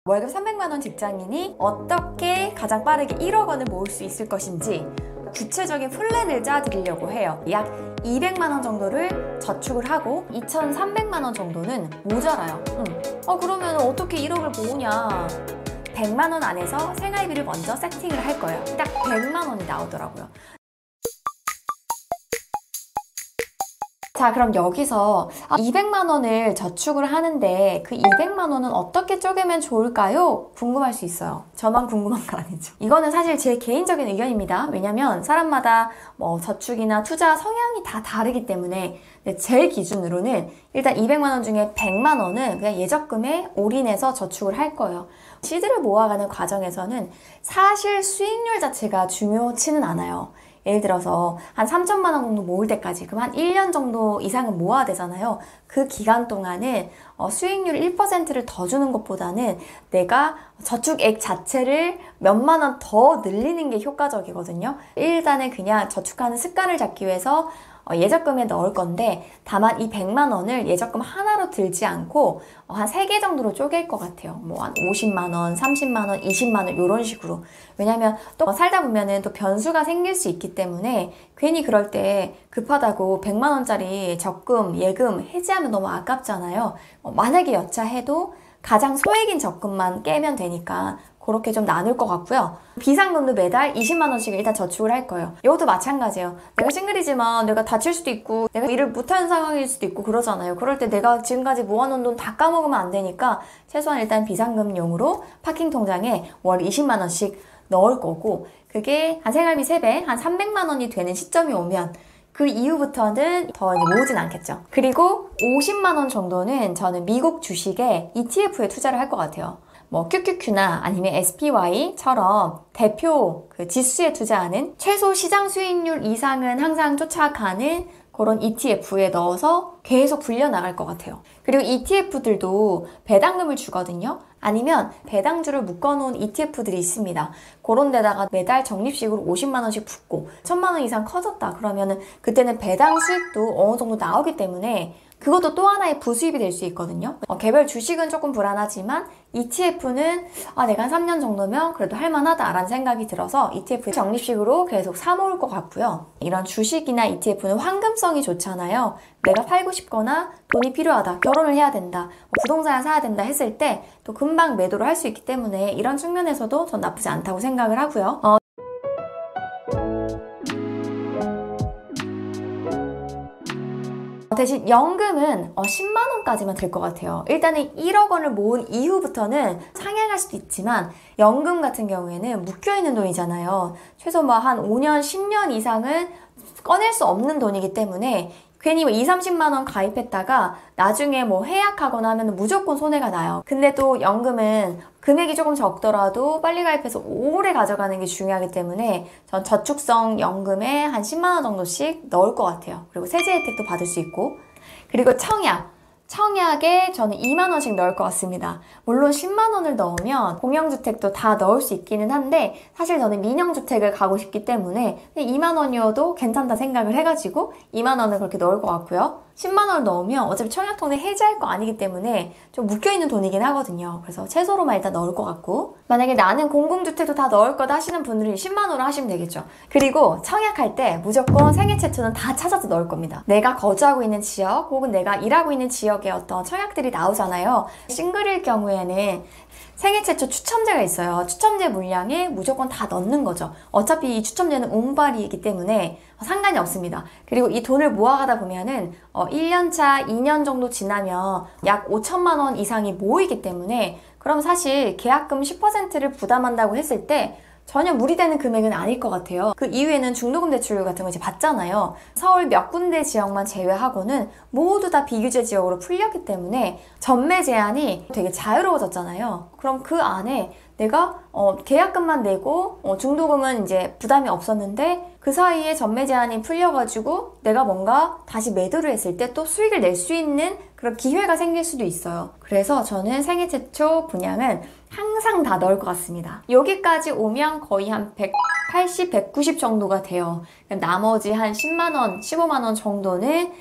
월급 300만 원 직장인이 어떻게 가장 빠르게 1억 원을 모을 수 있을 것인지 구체적인 플랜을 짜드리려고 해요. 약 200만 원 정도를 저축을 하고 2,300만 원 정도는 모자라요. 그러면 어떻게 1억을 모으냐? 100만 원 안에서 생활비를 먼저 세팅을 할 거예요. 딱 100만 원이 나오더라고요. 자, 그럼 여기서 200만 원을 저축을 하는데 그 200만 원은 어떻게 쪼개면 좋을까요? 궁금할 수 있어요. 저만 궁금한 거 아니죠. 이거는 사실 제 개인적인 의견입니다. 왜냐면 사람마다 저축이나 투자 성향이 다 다르기 때문에 제 기준으로는 일단 200만 원 중에 100만 원은 그냥 예적금에 올인해서 저축을 할 거예요. 시드를 모아가는 과정에서는 사실 수익률 자체가 중요치는 않아요. 예를 들어서 한 3천만 원 정도 모을 때까지 그럼 한 1년 정도 이상은 모아야 되잖아요. 그 기간 동안은 수익률 1%를 더 주는 것보다는 내가 저축액 자체를 몇만 원 더 늘리는 게 효과적이거든요. 일단은 그냥 저축하는 습관을 잡기 위해서 예적금에 넣을 건데 다만 이 100만 원을 예적금 하나로 들지 않고 한 3개 정도로 쪼갤 것 같아요. 한 50만 원, 30만 원, 20만 원 이런 식으로. 왜냐면 또 살다 보면은 또 변수가 생길 수 있기 때문에 괜히 그럴 때 급하다고 100만 원짜리 적금, 예금 해지하면 너무 아깝잖아요. 만약에 여차해도 가장 소액인 적금만 깨면 되니까 그렇게 좀 나눌 것 같고요. 비상금도 매달 20만 원씩 일단 저축을 할 거예요. 이것도 마찬가지예요. 내가 싱글이지만 내가 다칠 수도 있고 내가 일을 못하는 상황일 수도 있고 그러잖아요. 그럴 때 내가 지금까지 모아놓은 돈 다 까먹으면 안 되니까 최소한 일단 비상금용으로 파킹 통장에 월 20만 원씩 넣을 거고 그게 한 생활비 3배, 한 300만 원이 되는 시점이 오면 그 이후부터는 더 이제 모으진 않겠죠. 그리고 50만 원 정도는 저는 미국 주식에 ETF에 투자를 할 것 같아요. QQQ나 아니면 SPY처럼 대표 그 지수에 투자하는 최소 시장 수익률 이상은 항상 쫓아가는 그런 ETF에 넣어서 계속 불려나갈 것 같아요. 그리고 ETF들도 배당금을 주거든요. 아니면 배당주를 묶어놓은 ETF들이 있습니다. 그런 데다가 매달 적립식으로 50만 원씩 붓고 1000만 원 이상 커졌다 그러면은 그때는 배당 수익도 어느 정도 나오기 때문에 그것도 또 하나의 부수입이 될 수 있거든요. 개별 주식은 조금 불안하지만 ETF는 내가 한 3년 정도면 그래도 할만하다라는 생각이 들어서 ETF 적립식으로 계속 사모을 것 같고요. 이런 주식이나 ETF는 황금성이 좋잖아요. 내가 팔고 싶거나 돈이 필요하다, 결혼을 해야 된다, 부동산을 사야 된다 했을 때 또 금방 매도를 할 수 있기 때문에 이런 측면에서도 전 나쁘지 않다고 생각을 하고요. 대신 연금은 10만 원까지만 들 것 같아요. 일단은 1억 원을 모은 이후부터는 상향할 수도 있지만 연금 같은 경우에는 묶여있는 돈이잖아요. 최소 한 5년, 10년 이상은 꺼낼 수 없는 돈이기 때문에 괜히 2, 30만 원 가입했다가 나중에 해약하거나 하면 무조건 손해가 나요. 근데 또 연금은 금액이 조금 적더라도 빨리 가입해서 오래 가져가는 게 중요하기 때문에 전 저축성 연금에 한 10만 원 정도씩 넣을 것 같아요. 그리고 세제 혜택도 받을 수 있고. 그리고 청약에 저는 2만 원씩 넣을 것 같습니다. 물론 10만 원을 넣으면 공영주택도 다 넣을 수 있기는 한데 사실 저는 민영주택을 가고 싶기 때문에 2만 원이어도 괜찮다 생각을 해가지고 2만 원을 그렇게 넣을 것 같고요. 10만 원을 넣으면 어차피 청약통에 해지할 거 아니기 때문에 좀 묶여있는 돈이긴 하거든요. 그래서 최소로만 일단 넣을 것 같고 만약에 나는 공공주택도 다 넣을 거다 하시는 분들이 10만 원으로 하시면 되겠죠. 그리고 청약할 때 무조건 생애 최초는 다 찾아서 넣을 겁니다. 내가 거주하고 있는 지역 혹은 내가 일하고 있는 지역의 어떤 청약들이 나오잖아요. 싱글일 경우에는 생애 최초 추첨제가 있어요. 추첨제 물량에 무조건 다 넣는 거죠. 어차피 이 추첨제는 운빨이기 때문에 상관이 없습니다. 그리고 이 돈을 모아가다 보면은 1년차, 2년 정도 지나면 약 5천만 원 이상이 모이기 때문에 그럼 사실 계약금 10%를 부담한다고 했을 때 전혀 무리되는 금액은 아닐 것 같아요. 그 이후에는 중도금 대출 같은 거 이제 받잖아요. 서울 몇 군데 지역만 제외하고는 모두 다 비규제 지역으로 풀렸기 때문에 전매 제한이 되게 자유로워졌잖아요. 그럼 그 안에 내가 계약금만 내고 중도금은 이제 부담이 없었는데 그 사이에 전매 제한이 풀려가지고 내가 뭔가 다시 매도를 했을 때 또 수익을 낼 수 있는 그런 기회가 생길 수도 있어요. 그래서 저는 생애 최초 분양은 항상 다 넣을 것 같습니다. 여기까지 오면 거의 한 180, 190 정도가 돼요. 나머지 한 10만 원, 15만 원 정도는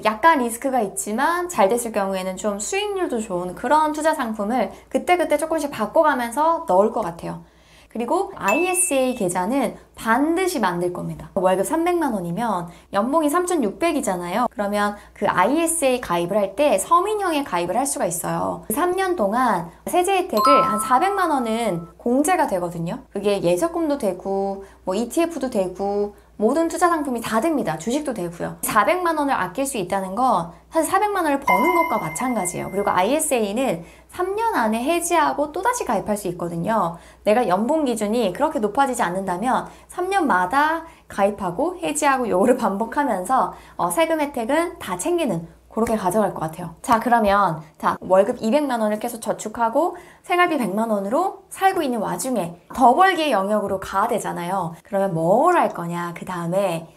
약간 리스크가 있지만 잘 됐을 경우에는 좀 수익률도 좋은 그런 투자 상품을 그때그때 조금씩 바꿔가면서 넣을 것 같아요. 그리고 ISA 계좌는 반드시 만들 겁니다. 월급 300만 원이면 연봉이 3,600이잖아요. 그러면 그 ISA 가입을 할 때 서민형에 가입을 할 수가 있어요. 3년 동안 세제 혜택을 한 400만 원은 공제가 되거든요. 그게 예적금도 되고 뭐 ETF도 되고 모든 투자 상품이 다 됩니다. 주식도 되고요. 400만 원을 아낄 수 있다는 건 사실 400만 원을 버는 것과 마찬가지예요. 그리고 ISA는 3년 안에 해지하고 또다시 가입할 수 있거든요. 내가 연봉 기준이 그렇게 높아지지 않는다면 3년마다 가입하고 해지하고 요거를 반복하면서 세금 혜택은 다 챙기는 그렇게 가져갈 것 같아요. 자, 그러면 월급 200만 원을 계속 저축하고 생활비 100만 원으로 살고 있는 와중에 더 벌기의 영역으로 가야 되잖아요. 그러면 뭘 할 거냐? 그 다음에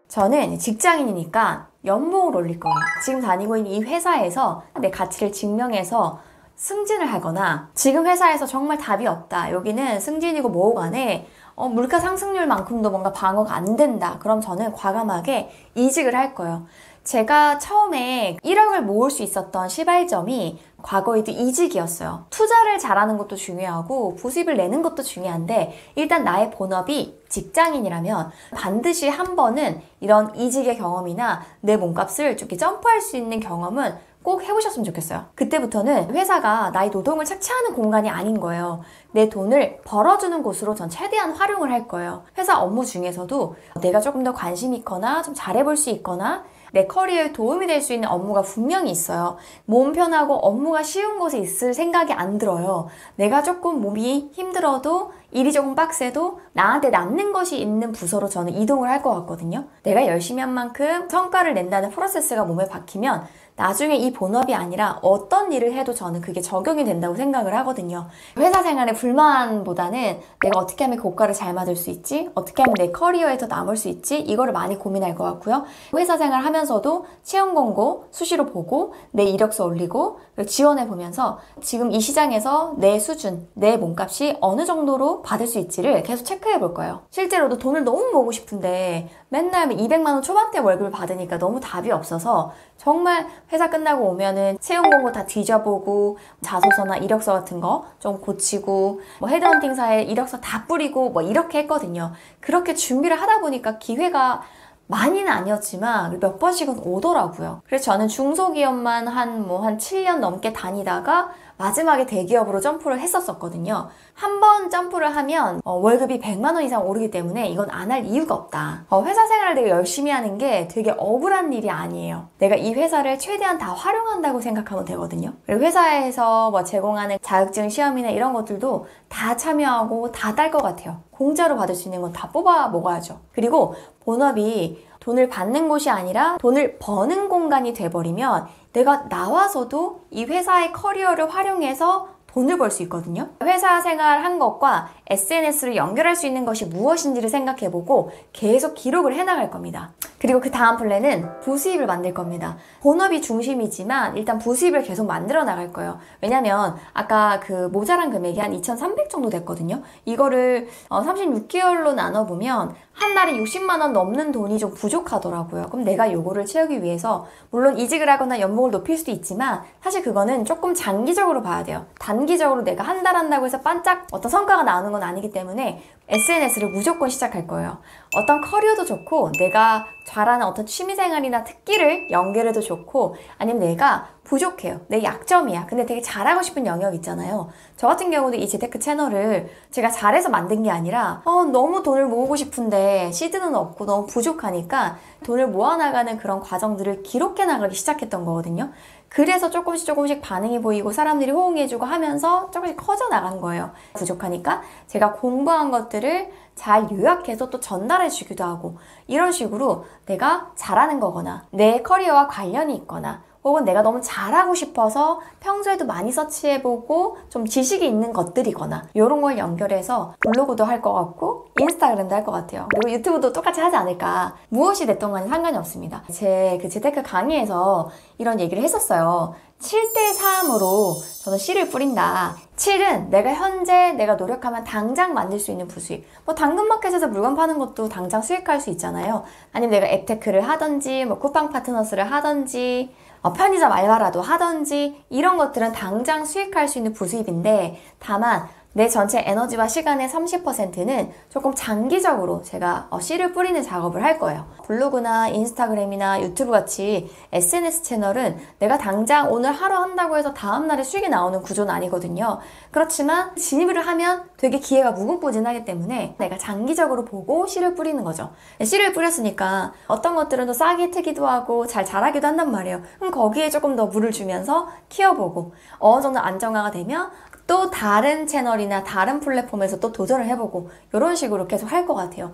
저는 직장인이니까 연봉을 올릴 거예요. 지금 다니고 있는 이 회사에서 내 가치를 증명해서 승진을 하거나, 지금 회사에서 정말 답이 없다, 여기는 승진이고 뭐고 간에 물가 상승률만큼도 뭔가 방어가 안 된다, 그럼 저는 과감하게 이직을 할 거예요. 제가 처음에 1억을 모을 수 있었던 시발점이 과거에도 이직이었어요. 투자를 잘하는 것도 중요하고 부수입을 내는 것도 중요한데, 일단 나의 본업이 직장인이라면 반드시 한 번은 이런 이직의 경험이나 내 몸값을 좀 이렇게 점프할 수 있는 경험은 꼭 해보셨으면 좋겠어요. 그때부터는 회사가 나의 노동을 착취하는 공간이 아닌 거예요. 내 돈을 벌어주는 곳으로 전 최대한 활용을 할 거예요. 회사 업무 중에서도 내가 조금 더 관심 있거나 좀 잘해볼 수 있거나 내 커리어에 도움이 될 수 있는 업무가 분명히 있어요. 몸 편하고 업무가 쉬운 곳에 있을 생각이 안 들어요. 내가 조금 몸이 힘들어도 일이 조금 빡세도 나한테 남는 것이 있는 부서로 저는 이동을 할 것 같거든요. 내가 열심히 한 만큼 성과를 낸다는 프로세스가 몸에 박히면 나중에 이 본업이 아니라 어떤 일을 해도 저는 그게 적용이 된다고 생각을 하거든요. 회사 생활의 불만보다는 내가 어떻게 하면 고가를 잘 맞을 수 있지? 어떻게 하면 내 커리어에 더 남을 수 있지? 이거를 많이 고민할 것 같고요. 회사 생활 하면서도 채용 공고 수시로 보고 내 이력서 올리고 지원해보면서 지금 이 시장에서 내 수준, 내 몸값이 어느 정도로 받을 수 있지를 계속 체크해 볼 거예요. 실제로도 돈을 너무 모으고 싶은데 맨날 200만 원 초반대 월급을 받으니까 너무 답이 없어서 정말 회사 끝나고 오면은 채용 공고 다 뒤져보고 자소서나 이력서 같은 거 좀 고치고 뭐 헤드헌팅사에 이력서 다 뿌리고 뭐 이렇게 했거든요. 그렇게 준비를 하다 보니까 기회가 많이는 아니었지만 몇 번씩은 오더라고요. 그래서 저는 중소기업만 한 7년 넘게 다니다가 마지막에 대기업으로 점프를 했었거든요. 한 번 점프를 하면 월급이 100만 원 이상 오르기 때문에 이건 안 할 이유가 없다. 회사 생활을 되게 열심히 하는 게 되게 억울한 일이 아니에요. 내가 이 회사를 최대한 다 활용한다고 생각하면 되거든요. 그리고 회사에서 뭐 제공하는 자격증 시험이나 이런 것들도 다 참여하고 다 딸 것 같아요. 공짜로 받을 수 있는 건 다 뽑아 먹어야죠. 그리고 본업이 돈을 받는 곳이 아니라 돈을 버는 공간이 돼버리면 내가 나와서도 이 회사의 커리어를 활용해서 돈을 벌 수 있거든요. 회사 생활 한 것과 SNS를 연결할 수 있는 것이 무엇인지를 생각해보고 계속 기록을 해나갈 겁니다. 그리고 그 다음 플랜은 부수입을 만들 겁니다. 본업이 중심이지만 일단 부수입을 계속 만들어 나갈 거예요. 왜냐면 아까 그 모자란 금액이 한 2,300 정도 됐거든요. 이거를 36개월로 나눠보면 한 달에 60만 원 넘는 돈이 좀 부족하더라고요. 그럼 내가 요거를 채우기 위해서 물론 이직을 하거나 연봉을 높일 수도 있지만 사실 그거는 조금 장기적으로 봐야 돼요. 단기적으로 내가 한 달 한다고 해서 반짝 어떤 성과가 나오는 건 아니기 때문에 SNS를 무조건 시작할 거예요. 어떤 커리어도 좋고 내가 잘하는 어떤 취미생활이나 특기를 연결해도 좋고 아니면 내가 부족해요. 내 약점이야. 근데 되게 잘하고 싶은 영역 있잖아요. 저 같은 경우도 이 재테크 채널을 제가 잘해서 만든 게 아니라 너무 돈을 모으고 싶은데 시드는 없고 너무 부족하니까 돈을 모아나가는 그런 과정들을 기록해 나가기 시작했던 거거든요. 그래서 조금씩 반응이 보이고 사람들이 호응해주고 하면서 조금씩 커져 나간 거예요. 부족하니까 제가 공부한 것들을 잘 요약해서 또 전달해 주기도 하고 이런 식으로 내가 잘하는 거거나 내 커리어와 관련이 있거나 혹은 내가 너무 잘하고 싶어서 평소에도 많이 서치해보고 좀 지식이 있는 것들이거나 이런 걸 연결해서 블로그도 할 것 같고 인스타그램도 할 것 같아요. 그리고 유튜브도 똑같이 하지 않을까. 무엇이 됐던 간에 상관이 없습니다. 제 그 재테크 강의에서 이런 얘기를 했었어요. 7대3으로 저는 씨를 뿌린다. 7은 내가 현재 내가 노력하면 당장 만들 수 있는 부수익. 뭐 당근마켓에서 물건 파는 것도 당장 수익할 수 있잖아요. 아니면 내가 앱테크를 하든지 뭐 쿠팡 파트너스를 하든지 편의점 알바라도 하든지 이런 것들은 당장 수익할 수 있는 부수입인데 다만 내 전체 에너지와 시간의 30%는 조금 장기적으로 제가 씨를 뿌리는 작업을 할 거예요. 블로그나 인스타그램이나 유튜브 같이 SNS 채널은 내가 당장 오늘 하루 한다고 해서 다음날에 수익이 나오는 구조는 아니거든요. 그렇지만 진입을 하면 되게 기회가 무궁무진하기 때문에 내가 장기적으로 보고 씨를 뿌리는 거죠. 씨를 뿌렸으니까 어떤 것들은 또 싹이 트기도 하고 잘 자라기도 한단 말이에요. 그럼 거기에 조금 더 물을 주면서 키워보고 어느 정도 안정화가 되면 또 다른 채널이나 다른 플랫폼에서 또 도전을 해보고 이런 식으로 계속 할 것 같아요.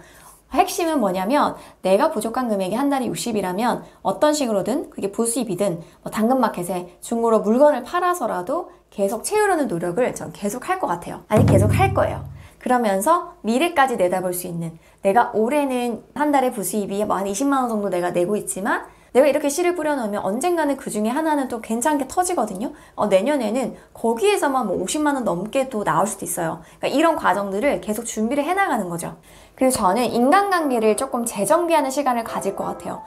핵심은 뭐냐면 내가 부족한 금액이 한 달에 60이라면 어떤 식으로든 그게 부수입이든 뭐 당근마켓에 중고로 물건을 팔아서라도 계속 채우려는 노력을 전 계속 할 것 같아요. 아니 계속 할 거예요. 그러면서 미래까지 내다볼 수 있는 내가 올해는 한 달에 부수입이 뭐 한 20만 원 정도 내가 내고 있지만 내가 이렇게 씨를 뿌려놓으면 언젠가는 그 중에 하나는 또 괜찮게 터지거든요. 내년에는 거기에서만 뭐 50만 원 넘게 또 나올 수도 있어요. 그러니까 이런 과정들을 계속 준비를 해나가는 거죠. 그리고 저는 인간관계를 조금 재정비하는 시간을 가질 것 같아요.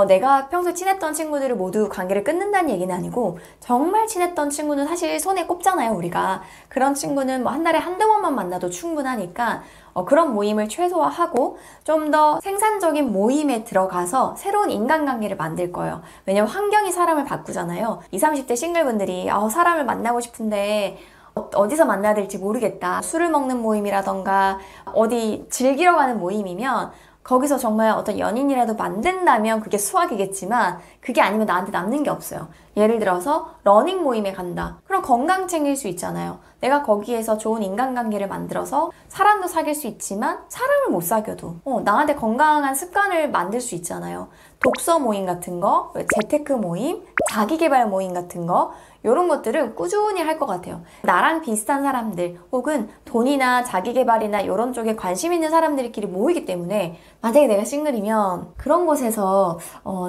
내가 평소에 친했던 친구들을 모두 관계를 끊는다는 얘기는 아니고 정말 친했던 친구는 사실 손에 꼽잖아요, 우리가. 그런 친구는 뭐 한 달에 한두 번만 만나도 충분하니까 그런 모임을 최소화하고 좀 더 생산적인 모임에 들어가서 새로운 인간관계를 만들 거예요. 왜냐면 환경이 사람을 바꾸잖아요. 20, 30대 싱글분들이 사람을 만나고 싶은데 어디서 만나야 될지 모르겠다. 술을 먹는 모임이라던가 어디 즐기러 가는 모임이면 거기서 정말 어떤 연인이라도 만든다면 그게 수학이겠지만 그게 아니면 나한테 남는 게 없어요. 예를 들어서 러닝 모임에 간다. 그럼 건강 챙길 수 있잖아요. 내가 거기에서 좋은 인간관계를 만들어서 사람도 사귈 수 있지만 사람을 못 사귀어도 나한테 건강한 습관을 만들 수 있잖아요. 독서 모임 같은 거, 재테크 모임, 자기계발 모임 같은 거 이런 것들은 꾸준히 할 것 같아요. 나랑 비슷한 사람들 혹은 돈이나 자기계발이나 이런 쪽에 관심 있는 사람들끼리 모이기 때문에 만약에 내가 싱글이면 그런 곳에서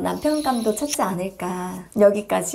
남편감도 찾지 않을까. 여기까지.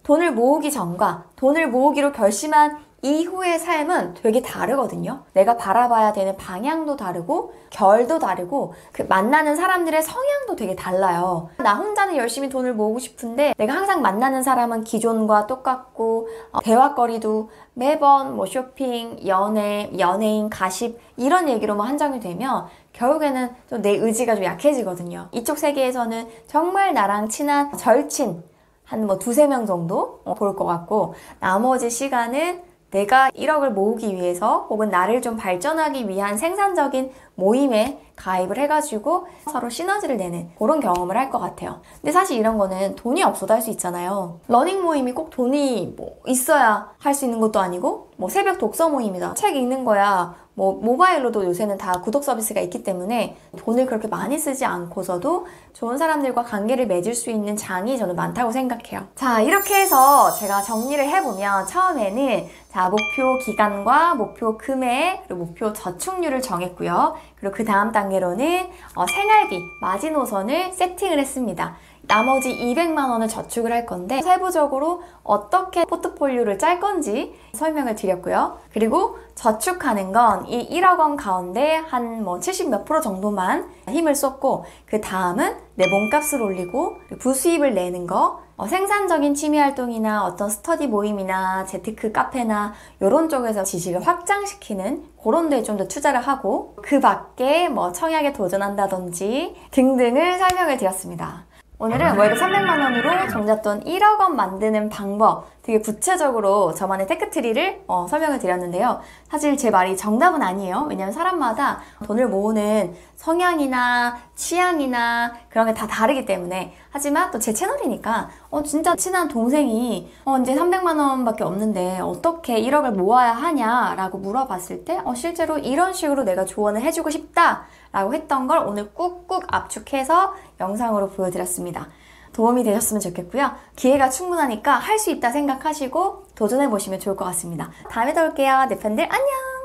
돈을 모으기 전과 돈을 모으기로 결심한 이후의 삶은 되게 다르거든요. 내가 바라봐야 되는 방향도 다르고 결도 다르고 그 만나는 사람들의 성향도 되게 달라요. 나 혼자는 열심히 돈을 모으고 싶은데 내가 항상 만나는 사람은 기존과 똑같고 대화거리도 매번 뭐 쇼핑, 연애, 연예인, 가십 이런 얘기로만 한정이 되면 결국에는 좀 내 의지가 좀 약해지거든요. 이쪽 세계에서는 정말 나랑 친한 절친 한 뭐 두세 명 정도 볼 것 같고 나머지 시간은 내가 1억을 모으기 위해서 혹은 나를 좀 발전하기 위한 생산적인 모임에 가입을 해가지고 서로 시너지를 내는 그런 경험을 할 것 같아요. 근데 사실 이런 거는 돈이 없어도 할 수 있잖아요. 러닝 모임이 꼭 돈이 뭐 있어야 할 수 있는 것도 아니고 뭐 새벽 독서 모임이다. 책 읽는 거야. 뭐 모바일로도 요새는 다 구독 서비스가 있기 때문에 돈을 그렇게 많이 쓰지 않고서도 좋은 사람들과 관계를 맺을 수 있는 장이 저는 많다고 생각해요. 자, 이렇게 해서 제가 정리를 해보면 처음에는 자, 목표 기간과 목표 금액 그리고 목표 저축률을 정했고요. 그리고 그 다음 단계로는 생활비, 마지노선을 세팅을 했습니다. 나머지 200만 원을 저축을 할 건데 세부적으로 어떻게 포트폴리오를 짤 건지 설명을 드렸고요. 그리고 저축하는 건 이 1억 원 가운데 한 뭐 70 몇 프로 정도만 힘을 쏟고 그 다음은 내 몸값을 올리고 부수입을 내는 거 생산적인 취미활동이나 어떤 스터디 모임이나 재테크 카페나 이런 쪽에서 지식을 확장시키는 그런 데에 좀 더 투자를 하고 그 밖에 뭐 청약에 도전한다든지 등등을 설명을 드렸습니다. 오늘은 월급 300만 원으로 종잣돈 1억 원 만드는 방법 되게 구체적으로 저만의 테크트리를 설명을 드렸는데요. 사실 제 말이 정답은 아니에요. 왜냐면 사람마다 돈을 모으는 성향이나 취향이나 그런 게 다 다르기 때문에 하지만 또 제 채널이니까 진짜 친한 동생이 이제 300만 원밖에 없는데 어떻게 1억을 모아야 하냐라고 물어봤을 때 실제로 이런 식으로 내가 조언을 해주고 싶다 라고 했던 걸 오늘 꾹꾹 압축해서 영상으로 보여드렸습니다. 도움이 되셨으면 좋겠고요. 기회가 충분하니까 할 수 있다 생각하시고 도전해보시면 좋을 것 같습니다. 다음에 또 올게요. 내 편들 안녕!